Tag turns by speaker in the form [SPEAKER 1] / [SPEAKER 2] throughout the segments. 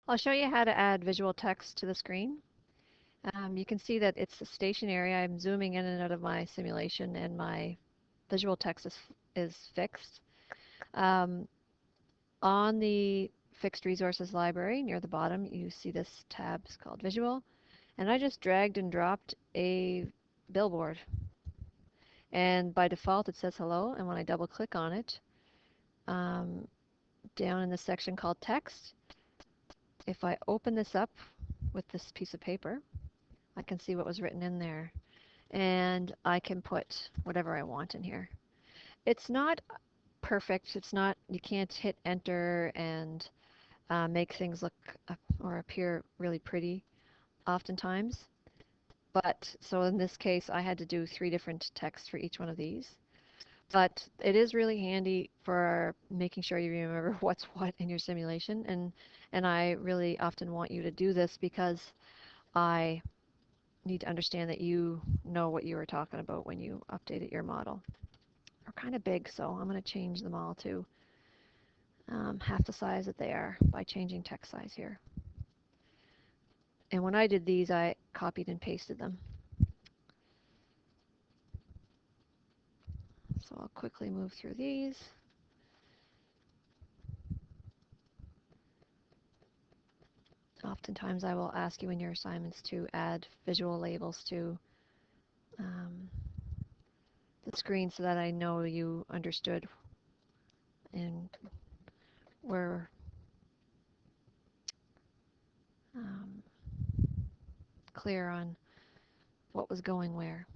[SPEAKER 1] I'll show you how to add visual text to the screen. You can see that it's stationary. I'm zooming in and out of my simulation, and my visual text is fixed. Um, on the Fixed Resources library, near the bottom, you see this tab is called Visual, and I just dragged and dropped a billboard. And by default, it says hello, and when I double click on it, um, down in the section called Text, if I open this up with this piece of paper, I can see what was written in there. And I can put whatever I want in here. It's not perfect. It's not, you can't hit enter and make things look or appear really pretty oftentimes. But so in this case, I had to do 3 different texts for each one of these. But it is really handy for making sure you remember what's what in your simulation. And I really often want you to do this because I need to understand that you know what you were talking about when you updated your model. They're kind of big, so I'm going to change them all to half the size that they are by changing text size here. And when I did these, I copied and pasted them. So I'll quickly move through these. Oftentimes I will ask you in your assignments to add visual labels to um, the screen so that I know you understood and were um, clear on what was going where.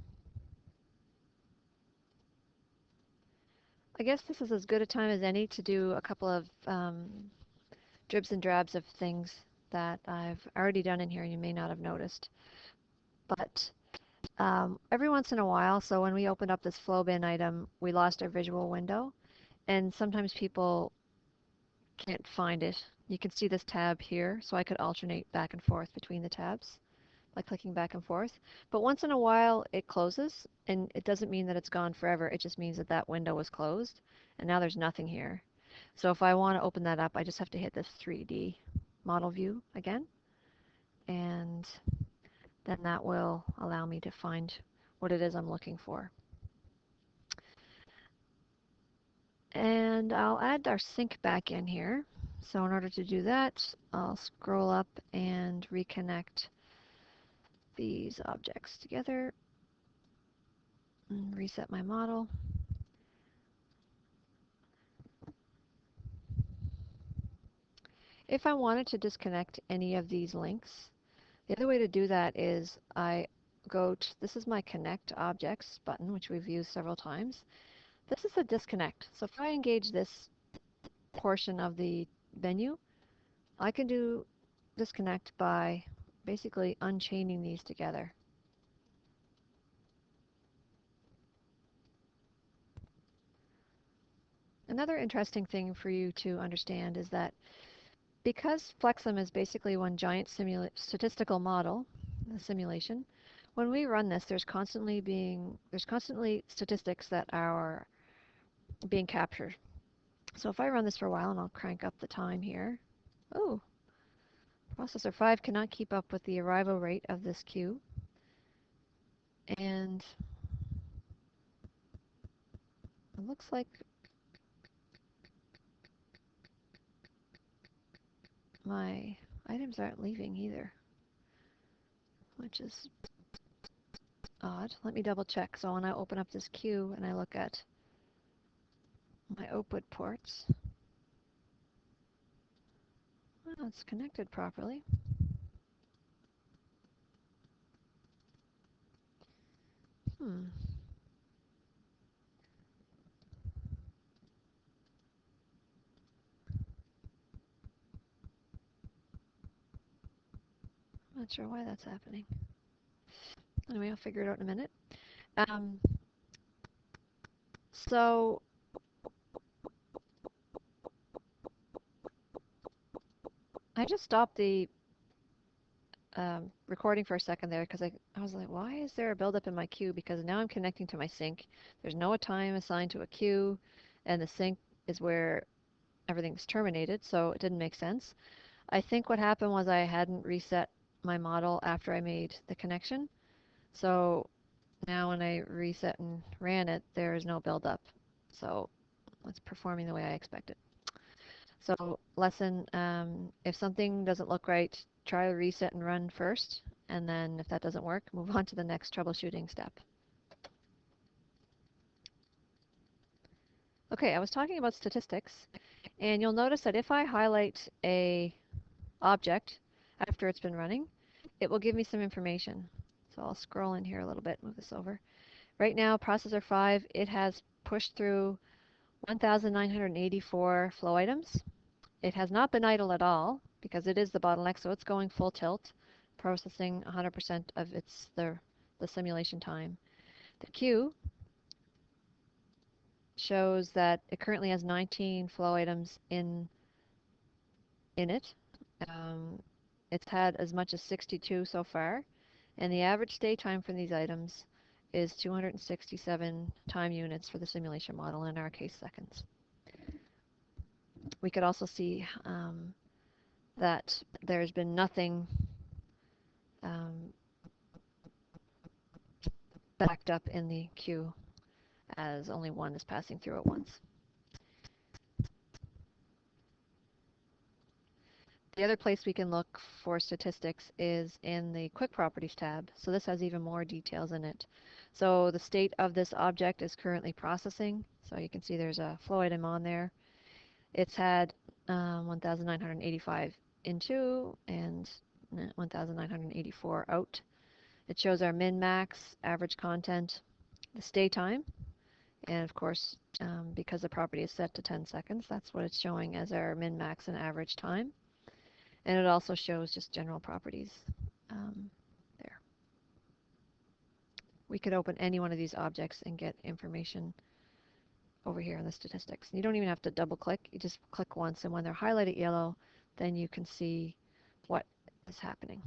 [SPEAKER 1] I guess this is as good a time as any to do a couple of dribs and drabs of things that I've already done in here and you may not have noticed. But every once in a while, so when we opened up this flow bin item, we lost our visual window. And sometimes people can't find it. You can see this tab here, so I could alternate back and forth between the tabs by clicking back and forth. But once in a while it closes, and it doesn't mean that it's gone forever. It just means that that window was closed, and now there's nothing here. So if I want to open that up, I just have to hit this 3D model view again, and then that will allow me to find what it is I'm looking for. And I'll add our sync back in here. So in order to do that, I'll scroll up and reconnect these objects together and reset my model. If I wanted to disconnect any of these links, the other way to do that is I go to, this is my connect objects button, which we've used several times. This is a disconnect. So if I engage this portion of the menu, I can do disconnect by basically unchaining these together. Another interesting thing for you to understand is that because Flexum is basically one giant statistical model, the simulation, when we run this, there's constantly statistics that are being captured. So if I run this for a while, and I'll crank up the time here. Oh, processor 5 cannot keep up with the arrival rate of this queue. And it looks like my items aren't leaving either, which is odd. Let me double check. So when I open up this queue and I look at my output ports, well, it's connected properly. Hmm. Not sure why that's happening. Anyway, I'll figure it out in a minute. Um, so I just stopped the recording for a second there because I was like, why is there a buildup in my queue? Because now I'm connecting to my sync. There's no time assigned to a queue, and the sync is where everything's terminated, so it didn't make sense. I think what happened was I hadn't reset my model after I made the connection. So now when I reset and ran it, there is no buildup. So it's performing the way I expected. So lesson, if something doesn't look right, try to reset and run first. And then if that doesn't work, move on to the next troubleshooting step. Okay, I was talking about statistics. And you'll notice that if I highlight a object after it's been running, it will give me some information. So I'll scroll in here a little bit, move this over. Right now, processor 5, it has pushed through 1,984 flow items. It has not been idle at all because it is the bottleneck, so it's going full tilt, processing 100% of the simulation time. The queue shows that it currently has 19 flow items in it. Um, it's had as much as 62 so far, and the average stay time for these items is 267 time units for the simulation model, in our case seconds. We could also see that there's been nothing um, backed up in the queue, as only one is passing through at once. The other place we can look for statistics is in the Quick Properties tab. So this has even more details in it. So the state of this object is currently processing. So you can see there's a flow item on there. It's had 1,985 into and 1,984 out. It shows our min, max, average content, the stay time, and of course, because the property is set to 10 seconds, that's what it's showing as our min, max, and average time. And it also shows just general properties there. We could open any one of these objects and get information over here in the statistics. You don't even have to double click. You just click once, and when they're highlighted yellow, then you can see what is happening.